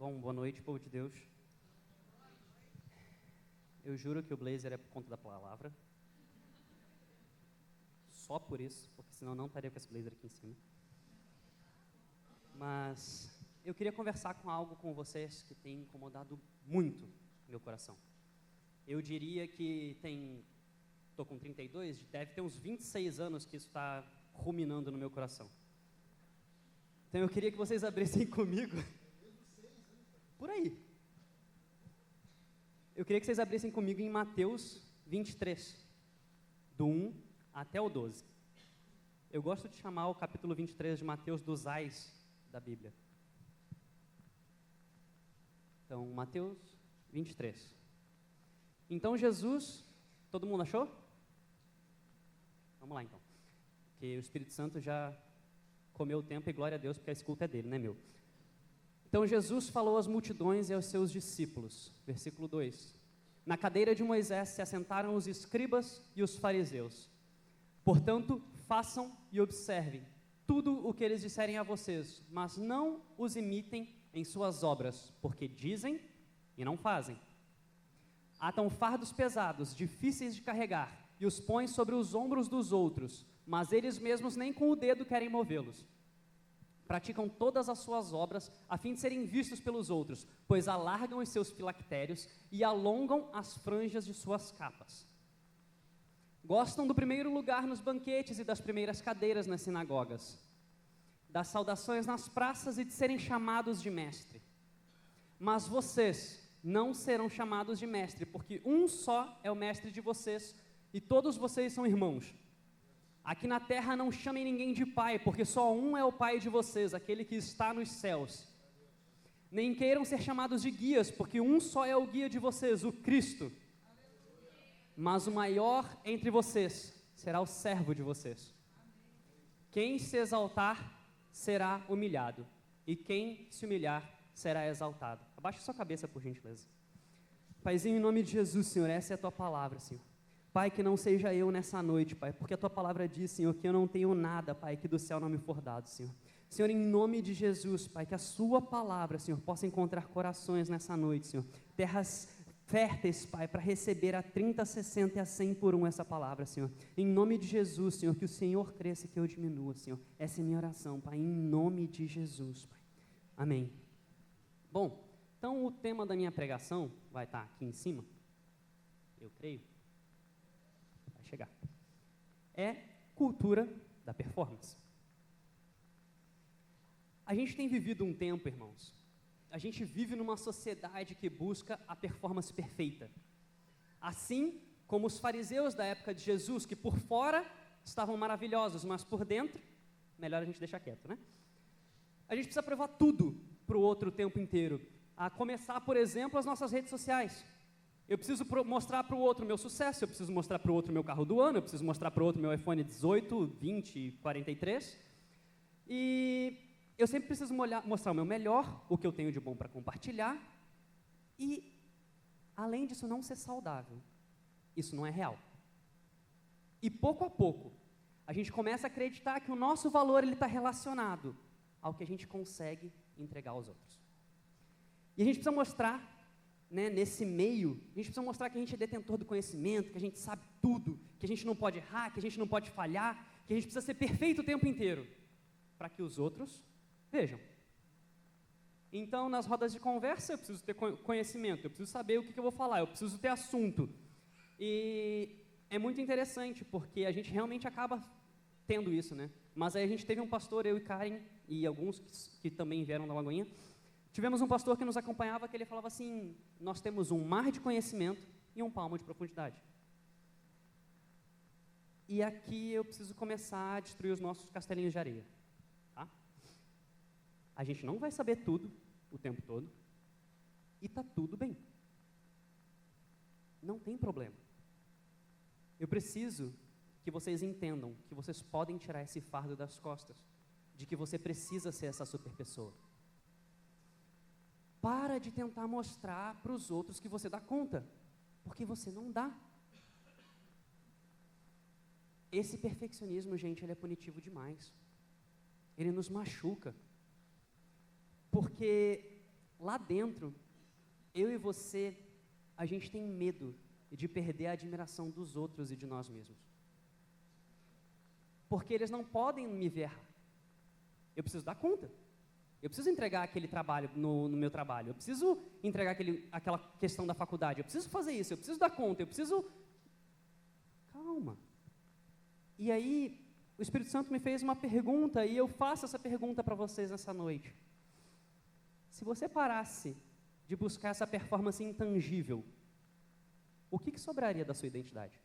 Bom, boa noite, povo de Deus. Eu juro que o blazer é por conta da palavra. Só por isso, porque senão eu não estaria com esse blazer aqui em cima. Mas eu queria conversar com algo com vocês que tem incomodado muito meu coração. Eu diria que estou com 32, deve ter uns 26 anos que isso está ruminando no meu coração. Então eu queria que vocês abrissem comigo. Por aí. Eu queria que vocês abrissem comigo em Mateus 23, do 1 até o 12. Eu gosto de chamar o capítulo 23 de Mateus dos ais da Bíblia. Então, Mateus 23. Então Jesus, todo mundo achou? Vamos lá então. Porque o Espírito Santo já comeu o tempo e glória a Deus, porque a escuta é dele, não é meu. Então Jesus falou às multidões e aos seus discípulos, versículo 2: Na cadeira de Moisés se assentaram os escribas e os fariseus. Portanto, façam e observem tudo o que eles disserem a vocês, mas não os imitem em suas obras, porque dizem e não fazem. Atam fardos pesados, difíceis de carregar, e os põem sobre os ombros dos outros, mas eles mesmos nem com o dedo querem movê-los. Praticam todas as suas obras a fim de serem vistos pelos outros, pois alargam os seus filactérios e alongam as franjas de suas capas. Gostam do primeiro lugar nos banquetes e das primeiras cadeiras nas sinagogas, das saudações nas praças e de serem chamados de mestre. Mas vocês não serão chamados de mestre, porque um só é o mestre de vocês e todos vocês são irmãos. Aqui na terra não chamem ninguém de pai, porque só um é o pai de vocês, aquele que está nos céus. Nem queiram ser chamados de guias, porque um só é o guia de vocês, o Cristo. Mas o maior entre vocês será o servo de vocês. Quem se exaltar será humilhado, e quem se humilhar será exaltado. Abaixa sua cabeça, por gentileza. Paizinho, em nome de Jesus, Senhor, essa é a tua palavra, Senhor. Pai, que não seja eu nessa noite, Pai, porque a tua palavra diz, Senhor, que eu não tenho nada, Pai, que do céu não me for dado, Senhor. Senhor, em nome de Jesus, Pai, que a sua palavra, Senhor, possa encontrar corações nessa noite, Senhor. Terras férteis, Pai, para receber a 30, 60 e a 100 por 1 essa palavra, Senhor. Em nome de Jesus, Senhor, que o Senhor cresça e que eu diminua, Senhor. Essa é a minha oração, Pai, em nome de Jesus, Pai. Amém. Bom, então o tema da minha pregação vai estar aqui em cima, eu creio. Chegar. É cultura da performance. A gente tem vivido um tempo, irmãos, a gente vive numa sociedade que busca a performance perfeita. Assim como os fariseus da época de Jesus, que por fora estavam maravilhosos, mas por dentro, melhor a gente deixar quieto, né? A gente precisa provar tudo para o outro o tempo inteiro. A começar, por exemplo, as nossas redes sociais. Eu preciso mostrar para o outro o meu sucesso, eu preciso mostrar para o outro o meu carro do ano, eu preciso mostrar para o outro o meu iPhone 18, 20, 43. E eu sempre preciso mostrar o meu melhor, o que eu tenho de bom para compartilhar. E, além disso não ser saudável, isso não é real. E pouco a pouco, a gente começa a acreditar que o nosso valor está relacionado ao que a gente consegue entregar aos outros. E a gente precisa mostrar, nesse meio, a gente precisa mostrar que a gente é detentor do conhecimento, que a gente sabe tudo, que a gente não pode errar, que a gente não pode falhar, que a gente precisa ser perfeito o tempo inteiro, para que os outros vejam. Então, nas rodas de conversa, eu preciso ter conhecimento, eu preciso saber o que eu vou falar, eu preciso ter assunto. E é muito interessante, porque a gente realmente acaba tendo isso, né? Mas aí a gente teve um pastor, eu e Karen, e alguns que também vieram da Lagoinha. Tivemos um pastor que nos acompanhava, que ele falava assim: nós temos um mar de conhecimento e um palmo de profundidade. E aqui eu preciso começar a destruir os nossos castelinhos de areia. Tá? A gente não vai saber tudo o tempo todo e está tudo bem. Não tem problema. Eu preciso que vocês entendam que vocês podem tirar esse fardo das costas, de que você precisa ser essa super pessoa. Para de tentar mostrar para os outros que você dá conta, porque você não dá. Esse perfeccionismo, gente, ele é punitivo demais. Ele nos machuca. Porque lá dentro, eu e você, a gente tem medo de perder a admiração dos outros e de nós mesmos. Porque eles não podem me ver errar. Eu preciso dar conta. Eu preciso entregar aquele trabalho no meu trabalho. Eu preciso entregar aquela questão da faculdade. Eu preciso fazer isso. Eu preciso dar conta. Eu preciso... Calma. E aí, o Espírito Santo me fez uma pergunta e eu faço essa pergunta para vocês nessa noite. Se você parasse de buscar essa performance intangível, o que sobraria da sua identidade?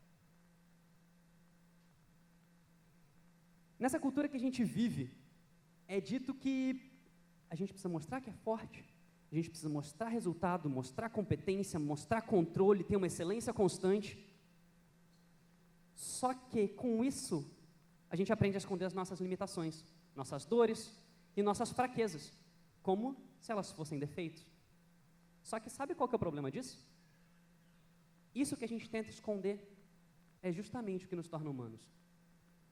Nessa cultura que a gente vive, é dito que a gente precisa mostrar que é forte, a gente precisa mostrar resultado, mostrar competência, mostrar controle, ter uma excelência constante. Só que, com isso, a gente aprende a esconder as nossas limitações, nossas dores e nossas fraquezas, como se elas fossem defeitos. Só que sabe qual que é o problema disso? Isso que a gente tenta esconder é justamente o que nos torna humanos.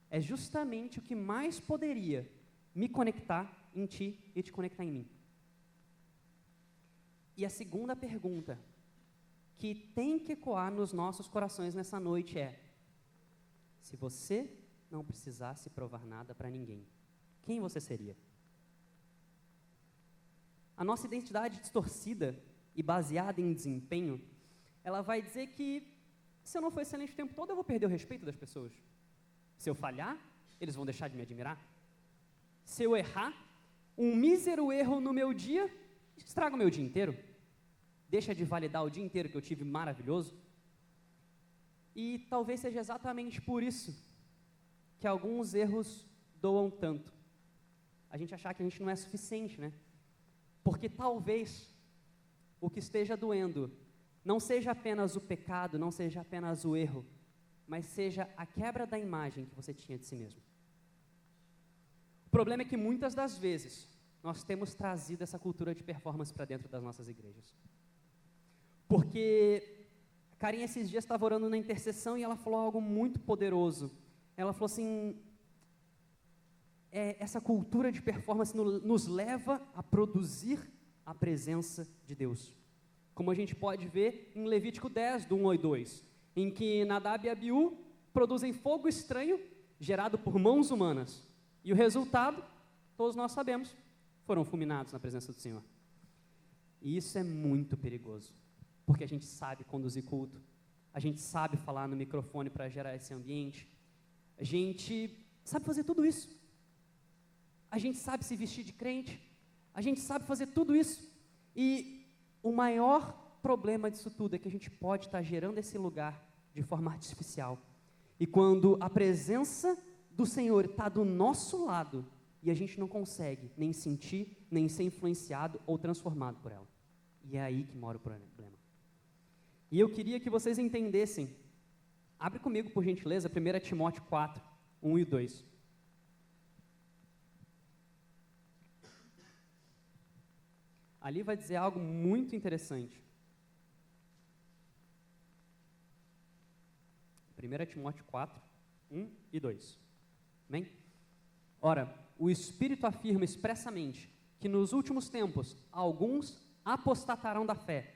É justamente o que mais poderia me conectar em ti e te conectar em mim. E a segunda pergunta que tem que ecoar nos nossos corações nessa noite é: se você não precisasse provar nada para ninguém, quem você seria? A nossa identidade distorcida e baseada em desempenho, ela vai dizer que se eu não for excelente o tempo todo, eu vou perder o respeito das pessoas. Se eu falhar, eles vão deixar de me admirar. Se eu errar, um mísero erro no meu dia estraga o meu dia inteiro. Deixa de validar o dia inteiro que eu tive maravilhoso. E talvez seja exatamente por isso que alguns erros doam tanto. A gente achar que a gente não é suficiente, né? Porque talvez o que esteja doendo não seja apenas o pecado, não seja apenas o erro, mas seja a quebra da imagem que você tinha de si mesmo. O problema é que muitas das vezes nós temos trazido essa cultura de performance para dentro das nossas igrejas. Porque a Karen esses dias estava orando na intercessão e ela falou algo muito poderoso. Ela falou assim, essa cultura de performance nos leva a produzir a presença de Deus. Como a gente pode ver em Levítico 10, do 1 ao 2, em que Nadab e Abiú produzem fogo estranho gerado por mãos humanas. E o resultado, todos nós sabemos, foram fulminados na presença do Senhor. E isso é muito perigoso, porque a gente sabe conduzir culto, a gente sabe falar no microfone para gerar esse ambiente, a gente sabe fazer tudo isso, a gente sabe se vestir de crente, a gente sabe fazer tudo isso, e o maior problema disso tudo é que a gente pode estar gerando esse lugar de forma artificial, e quando a presença do Senhor está do nosso lado, e a gente não consegue nem sentir, nem ser influenciado ou transformado por ela, e é aí que mora o problema. E eu queria que vocês entendessem, abre comigo por gentileza, 1 Timóteo 4, 1 e 2. Ali vai dizer algo muito interessante. 1 Timóteo 4, 1 e 2. Amém? Ora, o Espírito afirma expressamente que nos últimos tempos alguns apostatarão da fé,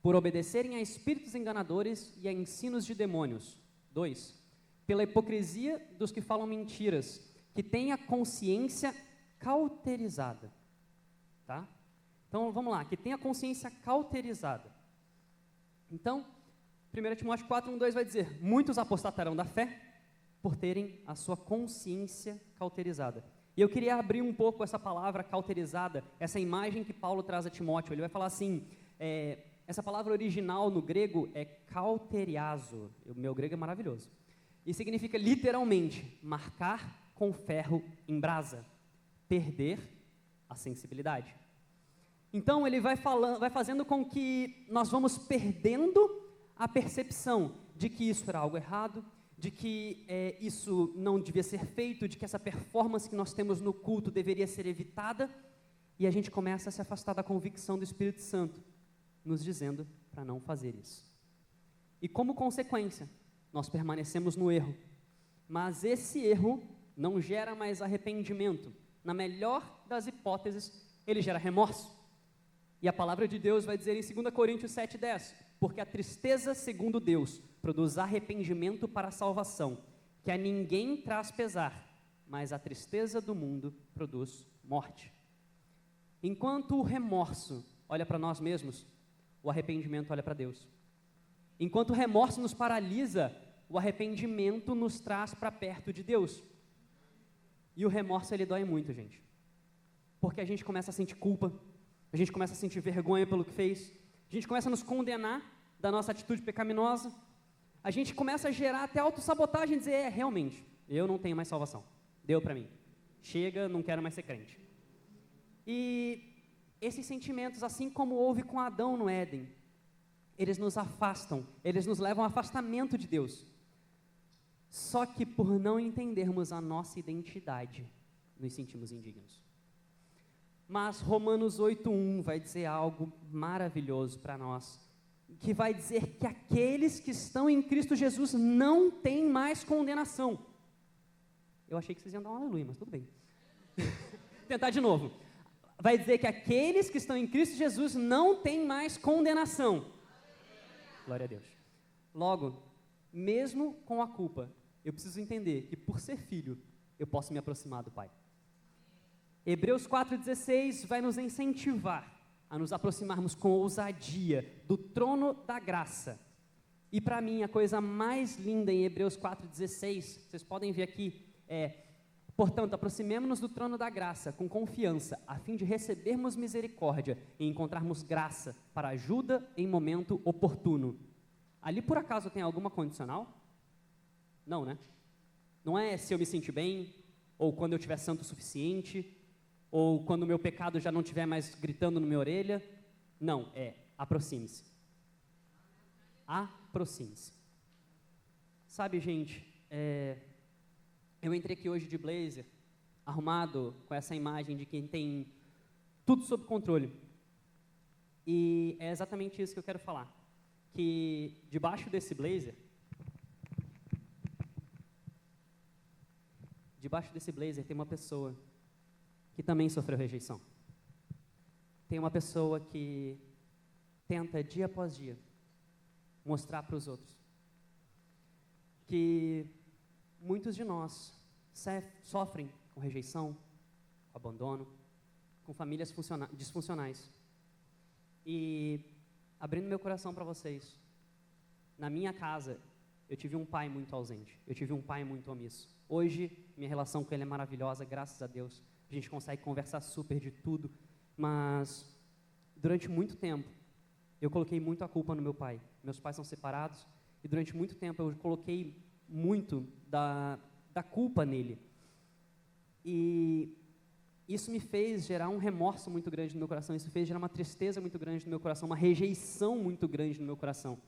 por obedecerem a espíritos enganadores e a ensinos de demônios. 2. Pela hipocrisia dos que falam mentiras, que têm a consciência cauterizada. Tá? Então, vamos lá, que tem a consciência cauterizada. Então, 1 Timóteo 4, 1, 2 vai dizer, muitos apostatarão da fé por terem a sua consciência cauterizada. E eu queria abrir um pouco essa palavra cauterizada, essa imagem que Paulo traz a Timóteo. Ele vai falar assim, essa palavra original no grego é kauteriazo, o meu grego é maravilhoso, e significa literalmente, marcar com ferro em brasa, perder a sensibilidade. Então ele vai fazendo com que nós vamos perdendo a percepção de que isso era algo errado, de que isso não devia ser feito, de que essa performance que nós temos no culto deveria ser evitada, e a gente começa a se afastar da convicção do Espírito Santo, nos dizendo para não fazer isso. E como consequência, nós permanecemos no erro, mas esse erro não gera mais arrependimento. Na melhor das hipóteses, ele gera remorso. E a palavra de Deus vai dizer em 2 Coríntios 7,10: porque a tristeza, segundo Deus, produz arrependimento para a salvação, que a ninguém traz pesar, mas a tristeza do mundo produz morte. Enquanto o remorso olha para nós mesmos, o arrependimento olha para Deus. Enquanto o remorso nos paralisa, o arrependimento nos traz para perto de Deus. E o remorso, ele dói muito, gente. Porque a gente começa a sentir culpa, a gente começa a sentir vergonha pelo que fez, a gente começa a nos condenar da nossa atitude pecaminosa, a gente começa a gerar até autossabotagem e dizer, realmente, eu não tenho mais salvação, deu para mim, chega, não quero mais ser crente. E esses sentimentos, assim como houve com Adão no Éden, eles nos afastam, eles nos levam ao afastamento de Deus. Só que por não entendermos a nossa identidade, nos sentimos indignos. Mas Romanos 8:1 vai dizer algo maravilhoso para nós, que vai dizer que aqueles que estão em Cristo Jesus não têm mais condenação. Eu achei que vocês iam dar um aleluia, mas tudo bem. Tentar de novo. Vai dizer que aqueles que estão em Cristo Jesus não têm mais condenação. Glória a Deus. Logo, mesmo com a culpa, eu preciso entender que por ser filho, eu posso me aproximar do Pai. Hebreus 4,16 vai nos incentivar a nos aproximarmos com ousadia do trono da graça. E para mim, a coisa mais linda em Hebreus 4,16, vocês podem ver aqui, portanto, aproximemo-nos do trono da graça com confiança, a fim de recebermos misericórdia e encontrarmos graça para ajuda em momento oportuno. Ali, por acaso, tem alguma condicional? Não, né? Não é se eu me sentir bem, ou quando eu estiver santo o suficiente, ou quando o meu pecado já não estiver mais gritando na minha orelha. Não, aproxime-se. Aproxime-se. Sabe, gente, eu entrei aqui hoje de blazer, arrumado com essa imagem de quem tem tudo sob controle. E é exatamente isso que eu quero falar. Que debaixo desse blazer tem uma pessoa que também sofreu rejeição. Tem uma pessoa que tenta dia após dia mostrar para os outros que muitos de nós sofrem com rejeição, com abandono, com famílias disfuncionais. E abrindo meu coração para vocês, na minha casa, eu tive um pai muito ausente, eu tive um pai muito omisso. Hoje, minha relação com ele é maravilhosa, graças a Deus. A gente consegue conversar super de tudo, mas durante muito tempo, eu coloquei muito a culpa no meu pai. Meus pais são separados, e durante muito tempo eu coloquei muito da culpa nele. E isso me fez gerar um remorso muito grande no meu coração, isso fez gerar uma tristeza muito grande no meu coração, uma rejeição muito grande no meu coração.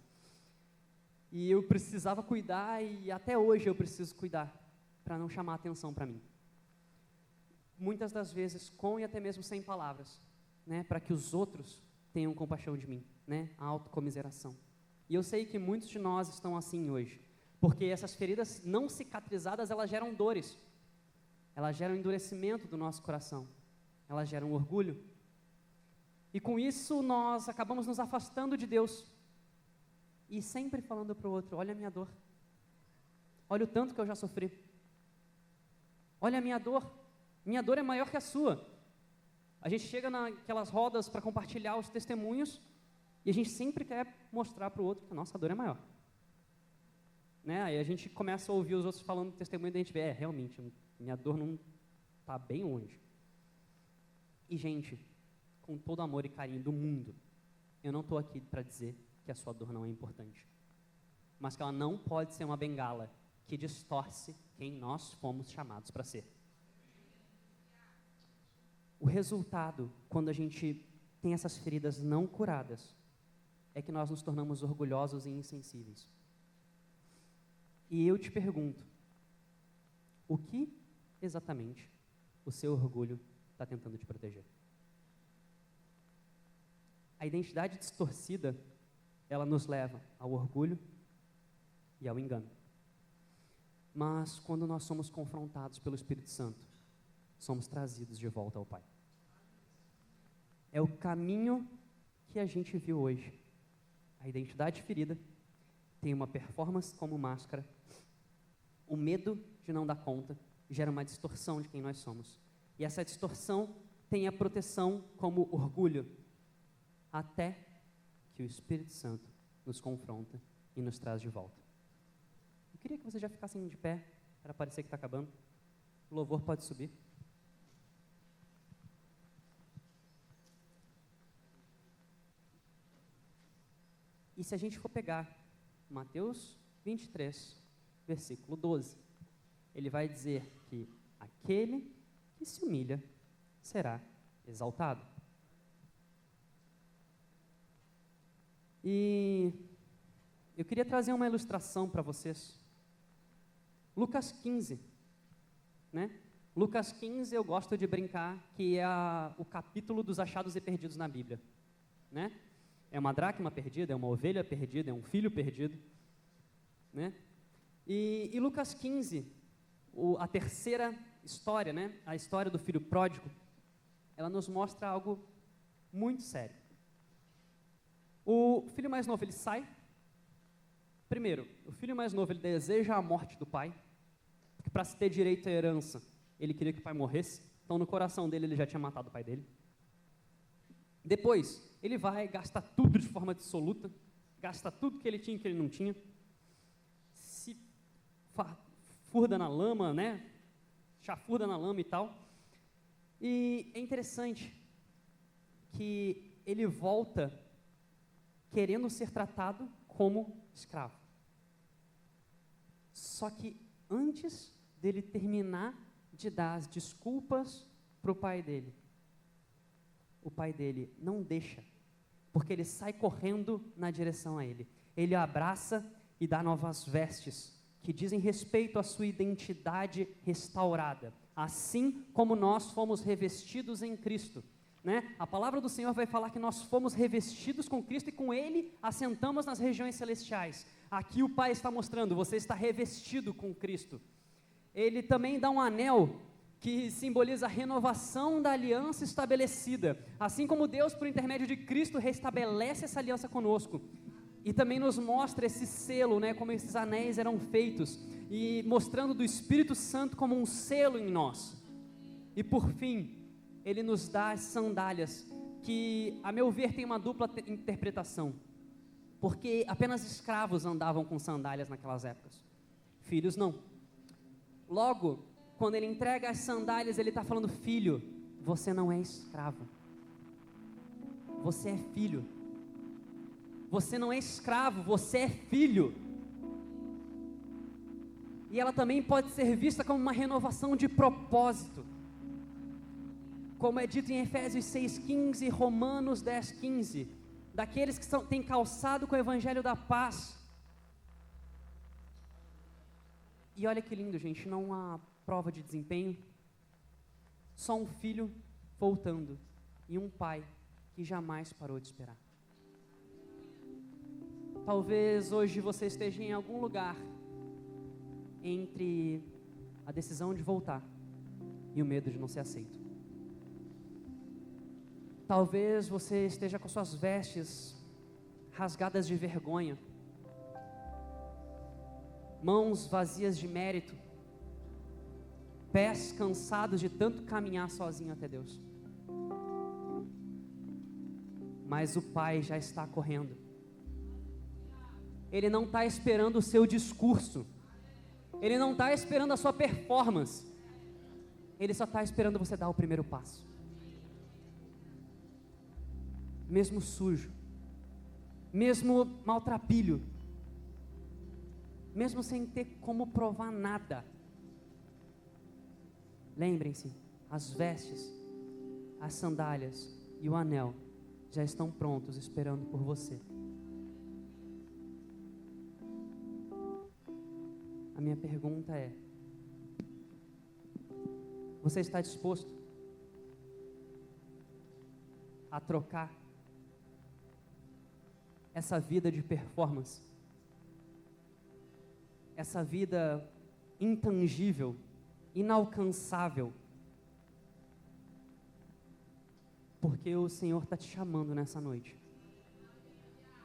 E eu precisava cuidar, e até hoje eu preciso cuidar, para não chamar atenção para mim. Muitas das vezes, com e até mesmo sem palavras, né, para que os outros tenham compaixão de mim, né, a autocomiseração. E eu sei que muitos de nós estão assim hoje, porque essas feridas não cicatrizadas, elas geram dores, elas geram endurecimento do nosso coração, elas geram orgulho, e com isso nós acabamos nos afastando de Deus, e sempre falando para o outro, olha a minha dor, olha o tanto que eu já sofri, olha a minha dor é maior que a sua. A gente chega naquelas rodas para compartilhar os testemunhos e a gente sempre quer mostrar para o outro que a nossa dor é maior. Né? Aí a gente começa a ouvir os outros falando testemunho e a gente vê, realmente, minha dor não está bem longe. E, gente, com todo amor e carinho do mundo, eu não estou aqui para dizer que a sua dor não é importante, mas que ela não pode ser uma bengala que distorce quem nós fomos chamados para ser. O resultado, quando a gente tem essas feridas não curadas, é que nós nos tornamos orgulhosos e insensíveis. E eu te pergunto, o que exatamente o seu orgulho está tentando te proteger? A identidade distorcida, ela nos leva ao orgulho e ao engano. Mas quando nós somos confrontados pelo Espírito Santo, somos trazidos de volta ao Pai. É o caminho que a gente viu hoje. A identidade ferida tem uma performance como máscara. O medo de não dar conta gera uma distorção de quem nós somos. E essa distorção tem a proteção como orgulho, até que o Espírito Santo nos confronta e nos traz de volta. Eu queria que vocês já ficassem de pé, para parecer que está acabando. O louvor pode subir. E se a gente for pegar Mateus 23, versículo 12, ele vai dizer que aquele que se humilha será exaltado. E eu queria trazer uma ilustração para vocês. Lucas 15, né? Lucas 15 eu gosto de brincar que é o capítulo dos achados e perdidos na Bíblia, né? É uma dracma perdida, é uma ovelha perdida, é um filho perdido, né? E Lucas 15, a terceira história, né? A história do filho pródigo, ela nos mostra algo muito sério. O filho mais novo, ele sai. Primeiro, o filho mais novo, ele deseja a morte do pai, porque para se ter direito à herança, ele queria que o pai morresse, então no coração dele ele já tinha matado o pai dele. Depois, ele vai gastar tudo de forma absoluta, gasta tudo que ele tinha e que ele não tinha, se furda na lama, né? Chafurda na lama e tal. E é interessante que ele volta querendo ser tratado como escravo. Só que antes dele terminar de dar as desculpas para o pai dele não deixa, porque ele sai correndo na direção a ele. Ele o abraça e dá novas vestes, que dizem respeito à sua identidade restaurada, assim como nós fomos revestidos em Cristo, né? A palavra do Senhor vai falar que nós fomos revestidos com Cristo e com Ele assentamos nas regiões celestiais. Aqui o Pai está mostrando, você está revestido com Cristo. Ele também dá um anel que simboliza a renovação da aliança estabelecida, assim como Deus, por intermédio de Cristo, restabelece essa aliança conosco, e também nos mostra esse selo, né, como esses anéis eram feitos, e mostrando do Espírito Santo como um selo em nós. E por fim, ele nos dá as sandálias, que a meu ver tem uma dupla interpretação, porque apenas escravos andavam com sandálias naquelas épocas, filhos não. Logo, quando ele entrega as sandálias, ele está falando: filho, você não é escravo, você é filho. Você não é escravo, você é filho. E ela também pode ser vista como uma renovação de propósito, como é dito em Efésios 6,15 e Romanos 10,15, daqueles que têm calçado com o evangelho da paz. E olha que lindo, gente, não há prova de desempenho, só um filho voltando e um pai que jamais parou de esperar. Talvez hoje você esteja em algum lugar entre a decisão de voltar e o medo de não ser aceito. Talvez você esteja com suas vestes rasgadas de vergonha, mãos vazias de mérito, pés cansados de tanto caminhar sozinho até Deus. Mas o Pai já está correndo. Ele não está esperando o seu discurso. Ele não está esperando a sua performance. Ele só está esperando você dar o primeiro passo. Mesmo sujo, mesmo maltrapilho, mesmo sem ter como provar nada. Lembrem-se, as vestes, as sandálias e o anel já estão prontos esperando por você. A minha pergunta é: você está disposto a trocar essa vida de performance, essa vida intangível, inalcançável, porque o Senhor está te chamando nessa noite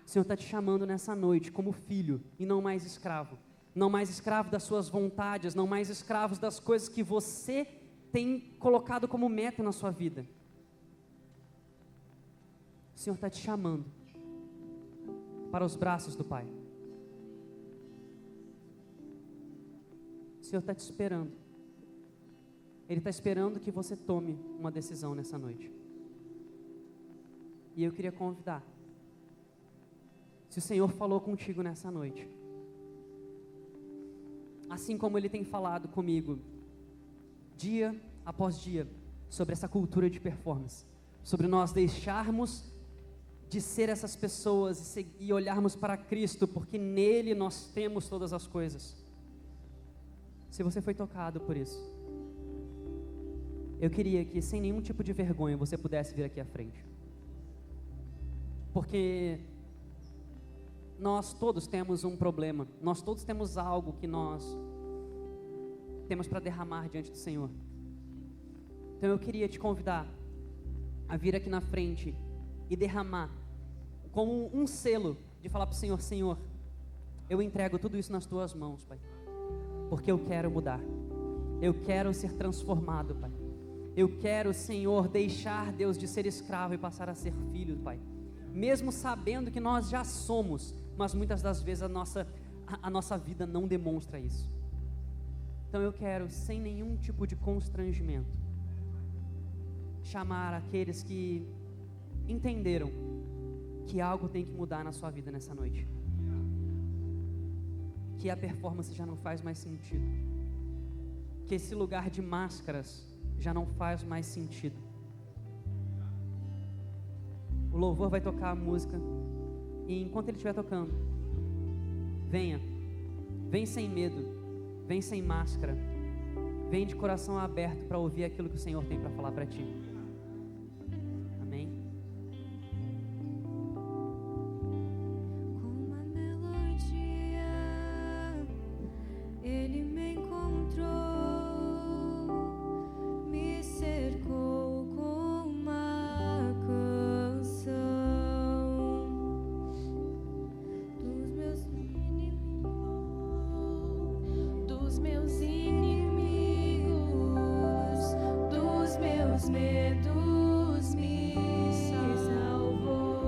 O Senhor está te chamando nessa noite como filho e não mais escravo. Não mais escravo das suas vontades, não mais escravos das coisas que você tem colocado como meta na sua vida. O Senhor está te chamando para os braços do Pai. O Senhor está te esperando. Ele está esperando que você tome uma decisão nessa noite. E eu queria convidar, se o Senhor falou contigo nessa noite, assim como Ele tem falado comigo, dia após dia, sobre essa cultura de performance, sobre nós deixarmos de ser essas pessoas e olharmos para Cristo, porque nele nós temos todas as coisas. Se você foi tocado por isso, eu queria que sem nenhum tipo de vergonha você pudesse vir aqui à frente, porque nós todos temos um problema, nós todos temos algo que nós temos para derramar diante do Senhor. Então eu queria te convidar a vir aqui na frente e derramar, como um selo, de falar para o Senhor: Senhor, eu entrego tudo isso nas tuas mãos, Pai, porque eu quero mudar, eu quero ser transformado, Pai, eu quero, Senhor, deixar, Deus, de ser escravo e passar a ser filho, Pai, mesmo sabendo que nós já somos, mas muitas das vezes a nossa vida não demonstra isso. Então eu quero, sem nenhum tipo de constrangimento, chamar aqueles que entenderam que algo tem que mudar na sua vida nessa noite, que a performance já não faz mais sentido, que esse lugar de máscaras já não faz mais sentido. O louvor vai tocar a música, e enquanto ele estiver tocando, vem sem medo, vem sem máscara, vem de coração aberto para ouvir aquilo que o Senhor tem para falar para ti. Amém? Com uma melodia, Ele me encontrou, me cercou com uma canção dos meus inimigos, dos meus medos, me salvou.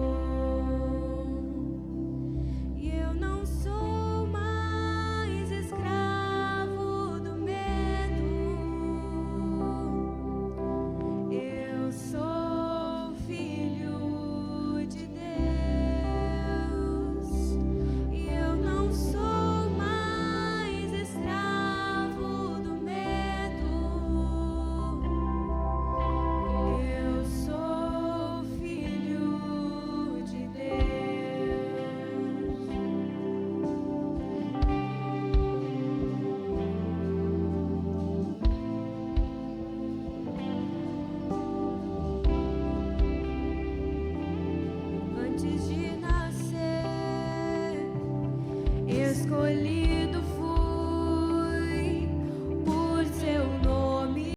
E eu não sou mais escravo do medo, eu sou filho de Deus. E eu não sou mais escravo do medo, eu sou filho de Deus. Antes de nascer, escolhi